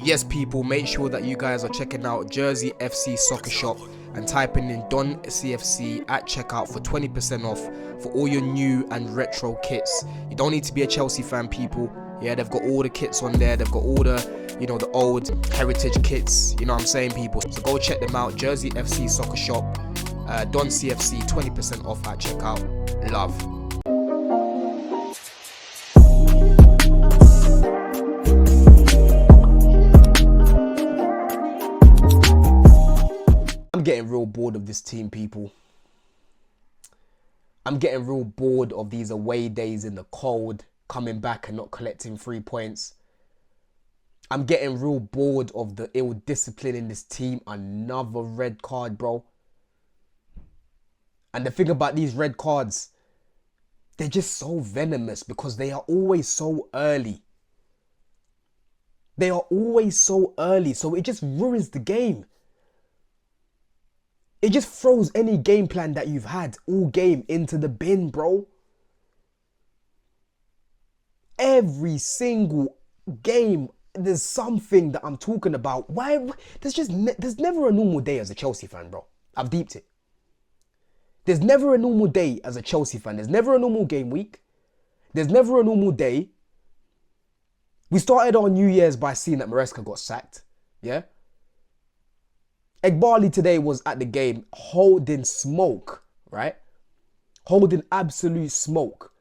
Yes, people, make sure that you guys are checking out Jersey FC Soccer Shop and typing in Don CFC at checkout for 20% off for all your new and retro kits. You don't need to be a Chelsea fan, people. Yeah, they've got all the kits on there. They've got all the old heritage kits. You know what I'm saying, people? So go check them out. Jersey FC Soccer Shop, Don CFC, 20% off at checkout. Love. I'm getting real bored of this team, people. I'm getting real bored of these away days in the cold, coming back and not collecting 3 points. I'm getting real bored of the ill discipline in this team. Another red card, bro. And the thing about these red cards, they're just so venomous because they are always so early. They are always so early, so it just ruins the game. It just throws any game plan that you've had all game into the bin, bro. Every single game, there's something that I'm talking about. Why? There's never a normal day as a Chelsea fan, bro. I've deeped it. There's never a normal day as a Chelsea fan. There's never a normal game week. There's never a normal day. We started our New Year's by seeing that Maresca got sacked. Yeah? Egbali today was at the game holding smoke, right? Holding absolute smoke.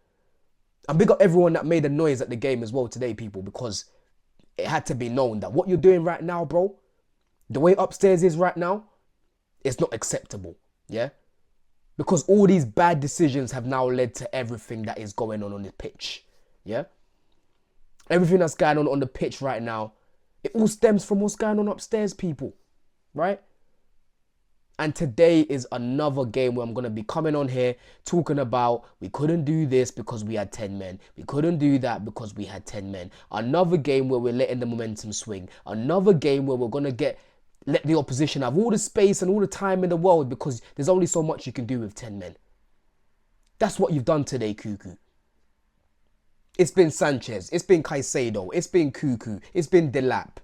And big up everyone that made a noise at the game as well today, people, because it had to be known that what you're doing right now, bro, the way upstairs is right now, it's not acceptable, yeah? Because all these bad decisions have now led to everything that is going on the pitch, yeah? Everything that's going on the pitch right now, it all stems from what's going on upstairs, people, right? And today is another game where I'm going to be coming on here talking about we couldn't do this because we had 10 men. We couldn't do that because we had 10 men. Another game where we're letting the momentum swing. Another game where we're going to let the opposition have all the space and all the time in the world because there's only so much you can do with 10 men. That's what you've done today, Cuckoo. It's been Sanchez. It's been Caicedo. It's been Cuckoo. It's been Delap.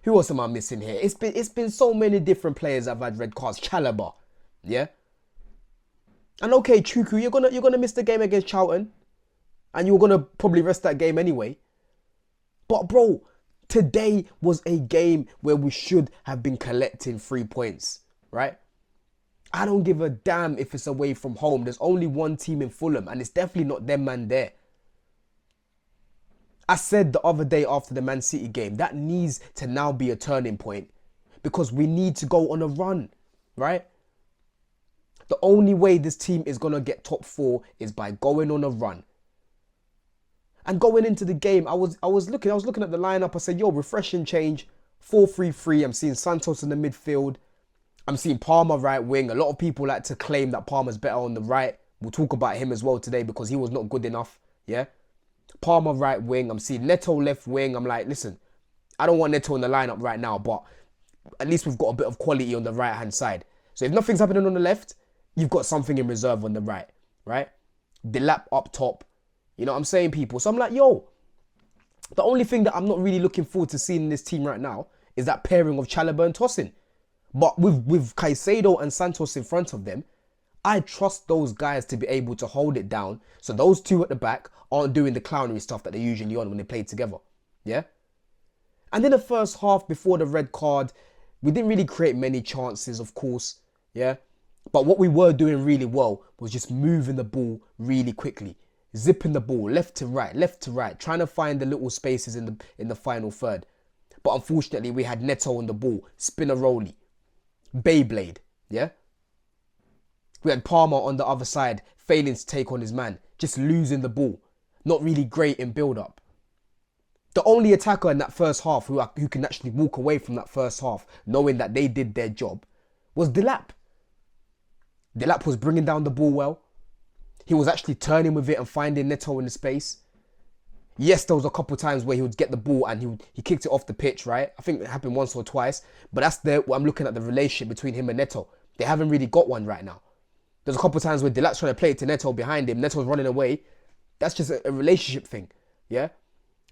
Who else am I missing here? It's been so many different players that have had red cards. Chalobah, yeah. And okay, Chuku, you're gonna miss the game against Charlton, and you're gonna probably rest that game anyway. But bro, today was a game where we should have been collecting 3 points, right? I don't give a damn if it's away from home. There's only one team in Fulham, and it's definitely not them man there. I said the other day after the Man City game, that needs to now be a turning point because we need to go on a run, right? The only way this team is going to get top 4 is by going on a run. And going into the game, I was looking at the lineup. I said, yo, refreshing change, 4-3-3. I'm seeing Santos in the midfield. I'm seeing Palmer right wing. A lot of people like to claim that Palmer's better on the right. We'll talk about him as well today because he was not good enough, yeah? Palmer right wing. I'm seeing Neto left wing. I'm like, listen, I don't want Neto in the lineup right now, but at least we've got a bit of quality on the right-hand side. So if nothing's happening on the left, you've got something in reserve on the right, right? Delap up top. You know what I'm saying, people? So I'm like, yo, the only thing that I'm not really looking forward to seeing in this team right now is that pairing of Chalobah and Tosin. But with Caicedo and Santos in front of them, I trust those guys to be able to hold it down so those two at the back aren't doing the clownery stuff that they're usually on when they play together. Yeah? And in the first half before the red card, we didn't really create many chances, of course. Yeah? But what we were doing really well was just moving the ball really quickly. Zipping the ball left to right, trying to find the little spaces in the final third. But unfortunately, we had Neto on the ball, Spinaroli, Beyblade. Yeah? We had Palmer on the other side, failing to take on his man, just losing the ball. Not really great in build-up. The only attacker in that first half who can actually walk away from that first half, knowing that they did their job, was Delap. Delap was bringing down the ball well. He was actually turning with it and finding Neto in the space. Yes, there was a couple times where he would get the ball and he kicked it off the pitch, right? I think it happened once or twice. But I'm looking at the relationship between him and Neto. They haven't really got one right now. There's a couple of times where Delap's trying to play it to Neto behind him. Neto's running away. That's just a relationship thing, yeah?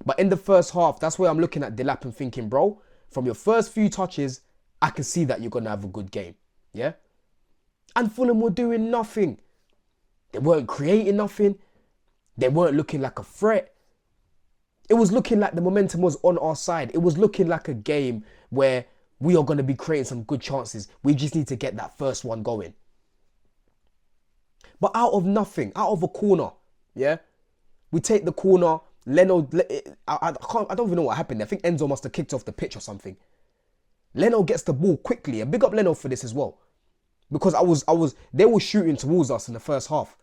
But in the first half, that's where I'm looking at Delap and thinking, bro, from your first few touches, I can see that you're going to have a good game. Yeah? And Fulham were doing nothing. They weren't creating nothing. They weren't looking like a threat. It was looking like the momentum was on our side. It was looking like a game where we are going to be creating some good chances. We just need to get that first one going. But out of nothing, out of a corner, yeah, we take the corner. Leno, I don't even know what happened. I think Enzo must have kicked off the pitch or something. Leno gets the ball quickly, and big up Leno for this as well, because they were shooting towards us in the first half.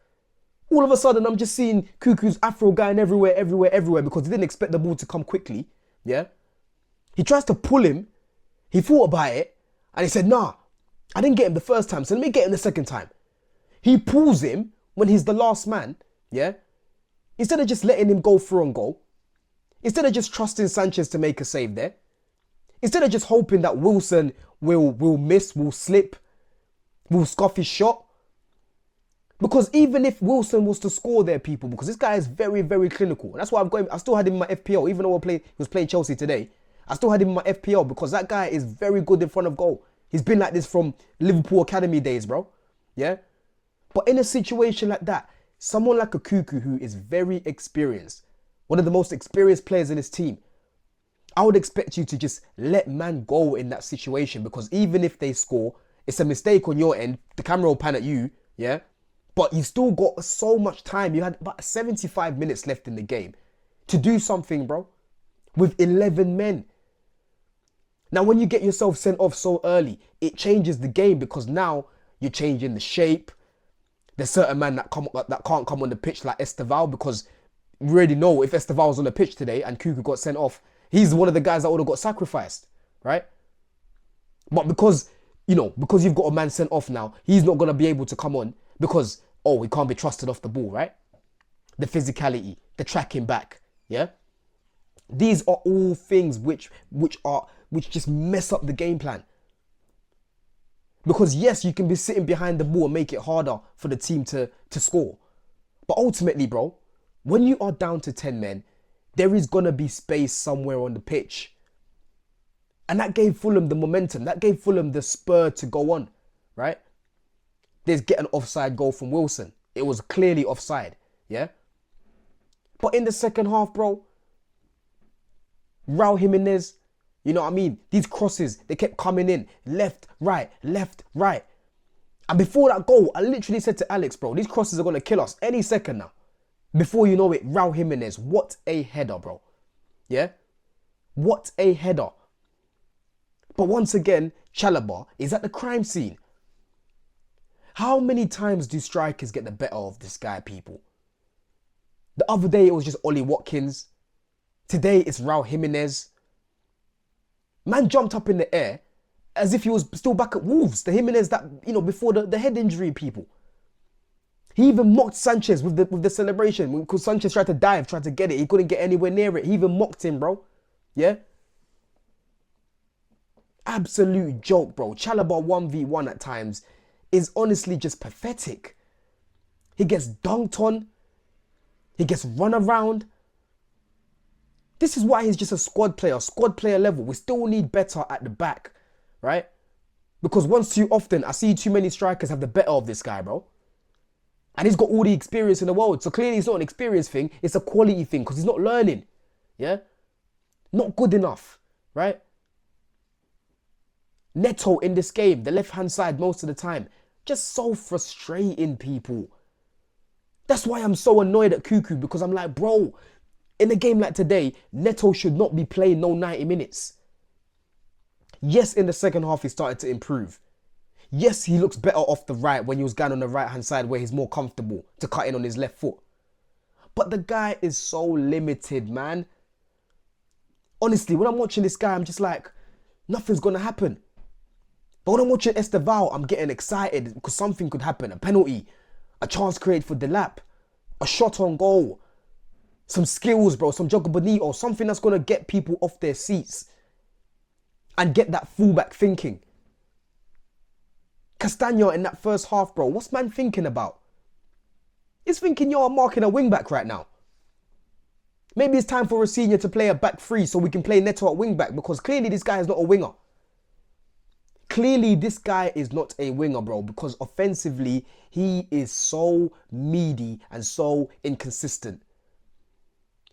All of a sudden, I'm just seeing Cuckoo's Afro going everywhere, because he didn't expect the ball to come quickly. Yeah, he tries to pull him. He thought about it, and he said, "Nah, I didn't get him the first time, so let me get him the second time." He pulls him when he's the last man. Yeah. Instead of just letting him go through and goal, instead of just trusting Sanchez to make a save there, instead of just hoping that Wilson will miss, will slip, will scuff his shot. Because even if Wilson was to score there, people, because this guy is very, very clinical. And that's why I still had him in my FPL, even though he was playing Chelsea today. I still had him in my FPL because that guy is very good in front of goal. He's been like this from Liverpool Academy days, bro. Yeah? But in a situation like that, someone like a Cuckoo who is very experienced, one of the most experienced players in his team, I would expect you to just let man go in that situation, because even if they score, it's a mistake on your end. The camera will pan at you, yeah? But you still got so much time. You had about 75 minutes left in the game to do something, bro, with 11 men. Now, when you get yourself sent off so early, it changes the game, because now you're changing the shape. There's certain men that can't come on the pitch like Esteval, because we already know if Esteval was on the pitch today and Cuckoo got sent off, he's one of the guys that would have got sacrificed, right? But because you've got a man sent off now, he's not going to be able to come on because, he can't be trusted off the ball, right? The physicality, the tracking back, yeah? These are all things which just mess up the game plan. Because yes, you can be sitting behind the ball and make it harder for the team to score. But ultimately, bro, when you are down to 10 men, there is going to be space somewhere on the pitch. And that gave Fulham the momentum. That gave Fulham the spur to go on, right? There's get an offside goal from Wilson. It was clearly offside, yeah? But in the second half, bro, Raul Jimenez, you know what I mean? These crosses, they kept coming in. Left, right. And before that goal, I literally said to Alex, bro, these crosses are going to kill us any second now. Before you know it, Raul Jimenez, what a header, bro. Yeah? What a header. But once again, Chalobah is at the crime scene. How many times do strikers get the better of this guy, people? The other day, it was just Ollie Watkins. Today, it's Raul Jimenez. Man jumped up in the air as if he was still back at Wolves. The Jimenez that, before the head injury, people. He even mocked Sanchez with the celebration. Because Sanchez tried to dive, tried to get it. He couldn't get anywhere near it. He even mocked him, bro. Yeah? Absolute joke, bro. Chalobah 1v1 at times is honestly just pathetic. He gets dunked on. He gets run around. This is why he's just a squad player level. We still need better at the back, right? Because once too often, I see too many strikers have the better of this guy, bro. And he's got all the experience in the world. So clearly it's not an experience thing. It's a quality thing because he's not learning. Yeah? Not good enough, right? Neto in this game, the left-hand side most of the time. Just so frustrating, people. That's why I'm so annoyed at Cuckoo, because I'm like, bro, in a game like today, Neto should not be playing no 90 minutes. Yes, in the second half, he started to improve. Yes, he looks better off the right when he was going on the right-hand side where he's more comfortable to cut in on his left foot. But the guy is so limited, man. Honestly, when I'm watching this guy, I'm just like, nothing's going to happen. But when I'm watching Esteval, I'm getting excited because something could happen. A penalty, a chance created for Delap, a shot on goal, some skills, bro, some Jogo Bonito, something that's going to get people off their seats and get that fullback thinking. Castagna in that first half, bro, what's man thinking about? He's thinking, yo, I'm marking a wing back right now. Maybe it's time for Rosenior to play a back three so we can play Neto at wing back, because clearly this guy is not a winger. Clearly this guy is not a winger, bro, because offensively he is so meaty and so inconsistent.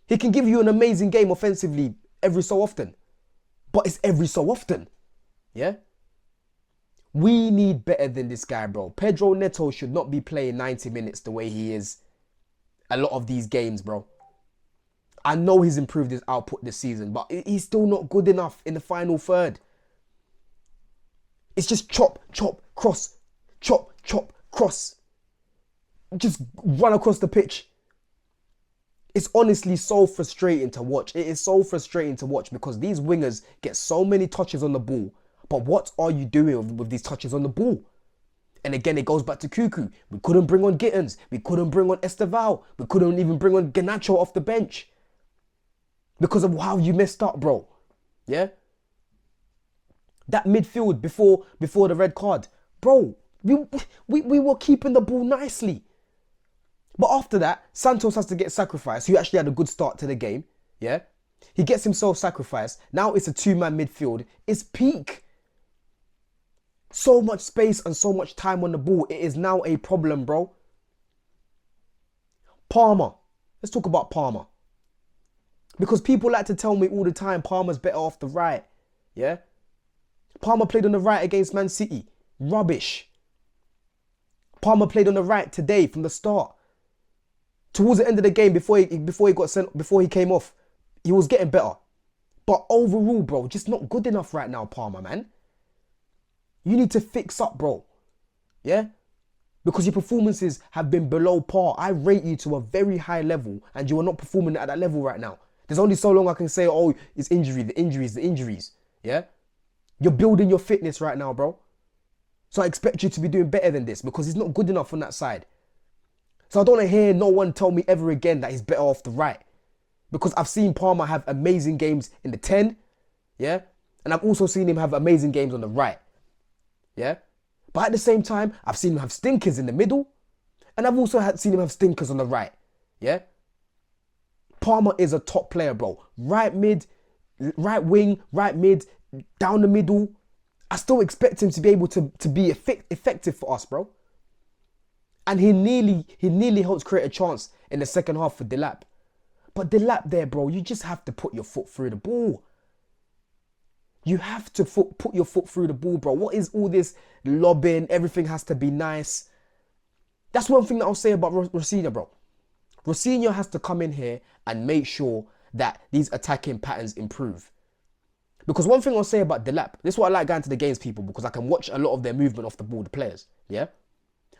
He can give you an amazing game offensively every so often, but it's every so often. Yeah? We need better than this guy, bro. Pedro Neto should not be playing 90 minutes the way he is a lot of these games, bro. I know he's improved his output this season, but he's still not good enough in the final third. It's just chop, chop, cross. Chop, chop, cross. Just run across the pitch. It's honestly so frustrating to watch. It is so frustrating to watch because these wingers get so many touches on the ball. But what are you doing with these touches on the ball? And again, it goes back to Cuckoo. We couldn't bring on Gittins. We couldn't bring on Esteval. We couldn't even bring on Garnacho off the bench. Because of how you messed up, bro. Yeah? That midfield before the red card. Bro, we were keeping the ball nicely. But after that, Santos has to get sacrificed. He actually had a good start to the game. Yeah? He gets himself sacrificed. Now it's a two-man midfield. It's peak. So much space and so much time on the ball. It is now a problem, bro. Palmer. Let's talk about Palmer. Because people like to tell me all the time Palmer's better off the right. Yeah? Palmer played on the right against Man City. Rubbish. Palmer played on the right today from the start. Towards the end of the game, before he came off, he was getting better. But overall, bro, just not good enough right now, Palmer, man. You need to fix up, bro. Yeah? Because your performances have been below par. I rate you to a very high level and you are not performing at that level right now. There's only so long I can say, oh, it's injury, the injuries. Yeah? You're building your fitness right now, bro. So I expect you to be doing better than this because he's not good enough on that side. So I don't want to hear no one tell me ever again that he's better off the right. Because I've seen Palmer have amazing games in the 10. Yeah? And I've also seen him have amazing games on the right. Yeah? But at the same time, I've seen him have stinkers in the middle. And I've also seen him have stinkers on the right. Yeah? Palmer is a top player, bro. Right mid, right wing, right mid, down the middle. I still expect him to be able to be effective for us, bro. And he nearly helps create a chance in the second half for Delap. But Delap there, bro, you just have to put your foot through the ball. You have to put your foot through the ball, bro. What is all this lobbing? Everything has to be nice. That's one thing that I'll say about Rosenior, bro. Rosenior has to come in here and make sure that these attacking patterns improve. Because one thing I'll say about Delap, this is what I like going to the games, people, because I can watch a lot of their movement off the ball, the players. Yeah?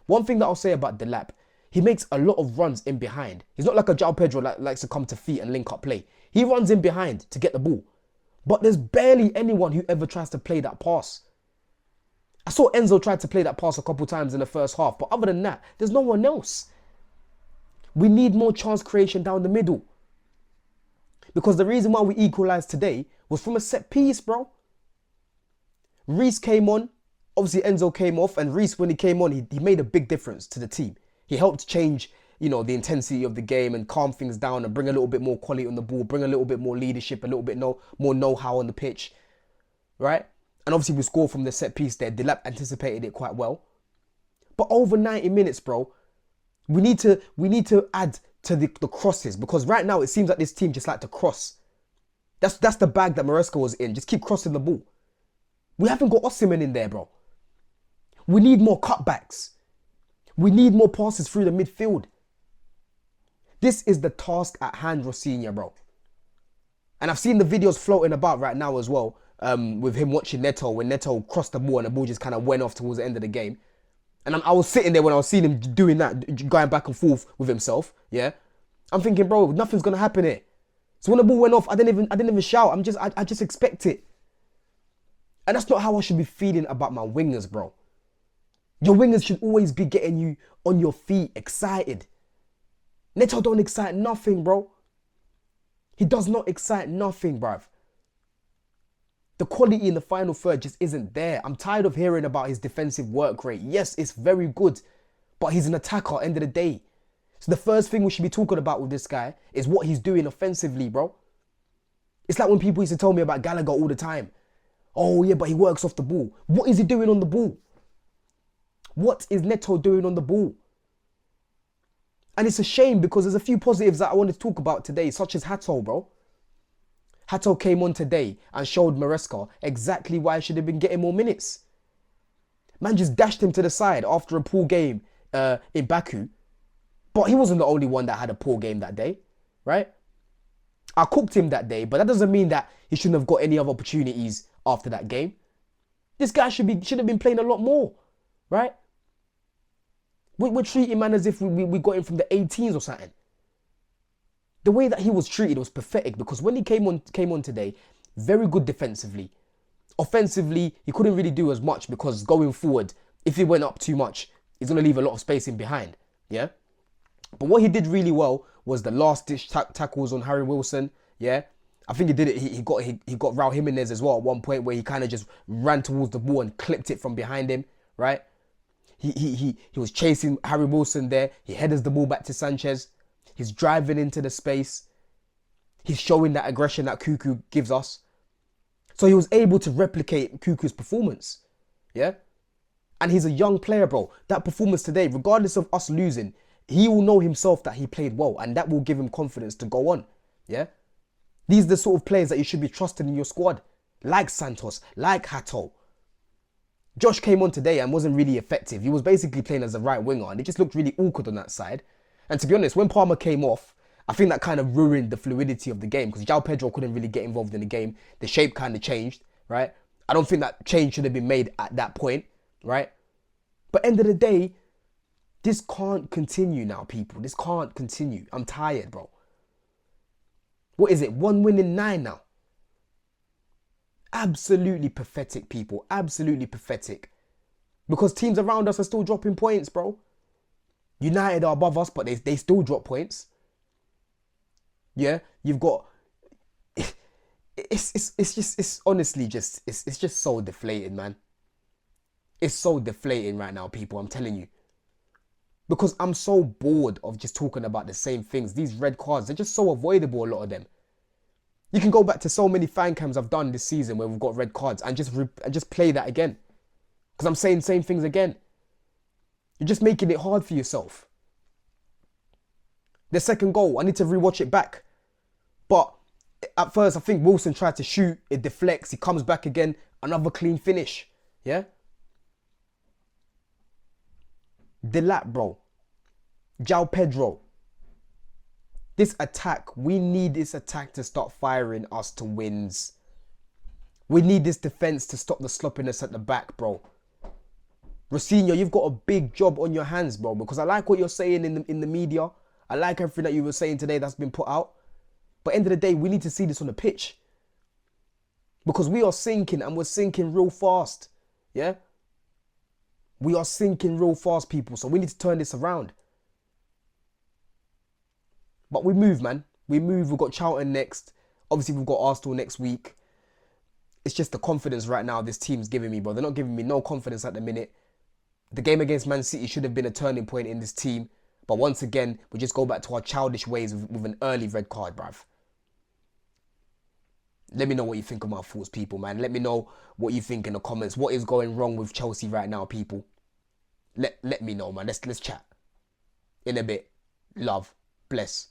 One thing that I'll say about Delap, he makes a lot of runs in behind. He's not like a João Pedro that likes to come to feet and link up play. He runs in behind to get the ball. But there's barely anyone who ever tries to play that pass. I saw Enzo try to play that pass a couple times in the first half, but other than that, there's no one else. We need more chance creation down the middle. Because the reason why we equalised today was from a set piece, bro. Reece came on. Obviously, Enzo came off. And Reece, when he came on, he made a big difference to the team. He helped change, the intensity of the game and calm things down and bring a little bit more quality on the ball, bring a little bit more leadership, a little bit more know-how on the pitch, right? And obviously, we scored from the set piece there. Delap anticipated it quite well. But over 90 minutes, bro, we need to add to the crosses, because right now it seems like this team just like to cross. That's the bag that Maresca was in. Just keep crossing the ball. We haven't got Osimhen in there, bro. We need more cutbacks. We need more passes through the midfield. This is the task at hand, Rosenior, bro. And I've seen the videos floating about right now as well, with him watching Neto, when Neto crossed the ball and the ball just kind of went off towards the end of the game. And I was sitting there when I was seeing him doing that, going back and forth with himself, yeah? I'm thinking, bro, nothing's going to happen here. So when the ball went off, I didn't even shout. I just expect it. And that's not how I should be feeling about my wingers, bro. Your wingers should always be getting you on your feet, excited. Neto don't excite nothing, bro. He does not excite nothing, bruv. The quality in the final third just isn't there. I'm tired of hearing about his defensive work rate. Yes, it's very good, but he's an attacker at the end of the day. It's So the first thing we should be talking about with this guy is what he's doing offensively, bro. It's like when people used to tell me about Gallagher all the time. Oh yeah, but he works off the ball. What is he doing on the ball? What is Neto doing on the ball? And it's a shame because there's a few positives that I wanted to talk about today, such as Hato, bro. Hato came on today and showed Maresca exactly why he should have been getting more minutes. Man just dashed him to the side after a poor game in Baku. But he wasn't the only one that had a poor game that day, right? I cooked him that day, but that doesn't mean that he shouldn't have got any other opportunities after that game. This guy should have been playing a lot more, right? We're treating man as if we got him from the 18s or something. The way that he was treated was pathetic because when he came on today, very good defensively. Offensively, he couldn't really do as much because going forward, if he went up too much, he's going to leave a lot of space in behind, yeah? But what he did really well was the last ditch tackles on Harry Wilson, yeah? I think he did it, he got Raul Jimenez as well at one point where he kind of just ran towards the ball and clipped it from behind him, right? He was chasing Harry Wilson there. He headers the ball back to Sanchez. He's driving into the space. He's showing that aggression that Cuckoo gives us. So he was able to replicate Cuckoo's performance. Yeah? And he's a young player, bro. That performance today, regardless of us losing, he will know himself that he played well and that will give him confidence to go on. Yeah? These are the sort of players that you should be trusting in your squad. Like Santos, like Hato. Josh came on today and wasn't really effective. He was basically playing as a right winger and it just looked really awkward on that side. And to be honest, when Palmer came off, I think that kind of ruined the fluidity of the game because João Pedro couldn't really get involved in the game. The shape kind of changed, right? I don't think that change should have been made at that point, right? But end of the day, this can't continue now, people. This can't continue. I'm tired, bro. What is it? 1 win in 9 now. Absolutely pathetic, people. Absolutely pathetic. Because teams around us are still dropping points, bro. United are above us, but they still drop points. Yeah, you've got... It's honestly just... It's just so deflating, man. It's so deflating right now, people. I'm telling you. Because I'm so bored of just talking about the same things. These red cards, they're just so avoidable, a lot of them. You can go back to so many fan cams I've done this season where we've got red cards and just play that again. Because I'm saying the same things again. You're just making it hard for yourself. The second goal, I need to rewatch it back. But at first, I think Wilson tried to shoot. It deflects. He comes back again. Another clean finish. Yeah? Delap, bro. João Pedro. This attack, we need this attack to start firing us to wins. We need this defense to stop the sloppiness at the back, bro. Rosinho, you've got a big job on your hands, bro, because I like what you're saying in the media. I like everything that you were saying today that's been put out. But end of the day, we need to see this on the pitch. Because we are sinking and we're sinking real fast. Yeah? We are sinking real fast, people. So we need to turn this around. But we move, man. We move. We've got Charlton next. Obviously, we've got Arsenal next week. It's just the confidence right now this team's giving me, bro. They're not giving me no confidence at the minute. The game against Man City should have been a turning point in this team. But once again, we just go back to our childish ways with an early red card, bruv. Let me know what you think of my thoughts, people, man. Let me know what you think in the comments. What is going wrong with Chelsea right now, people? Let me know, man. Let's chat. In a bit. Love. Bless.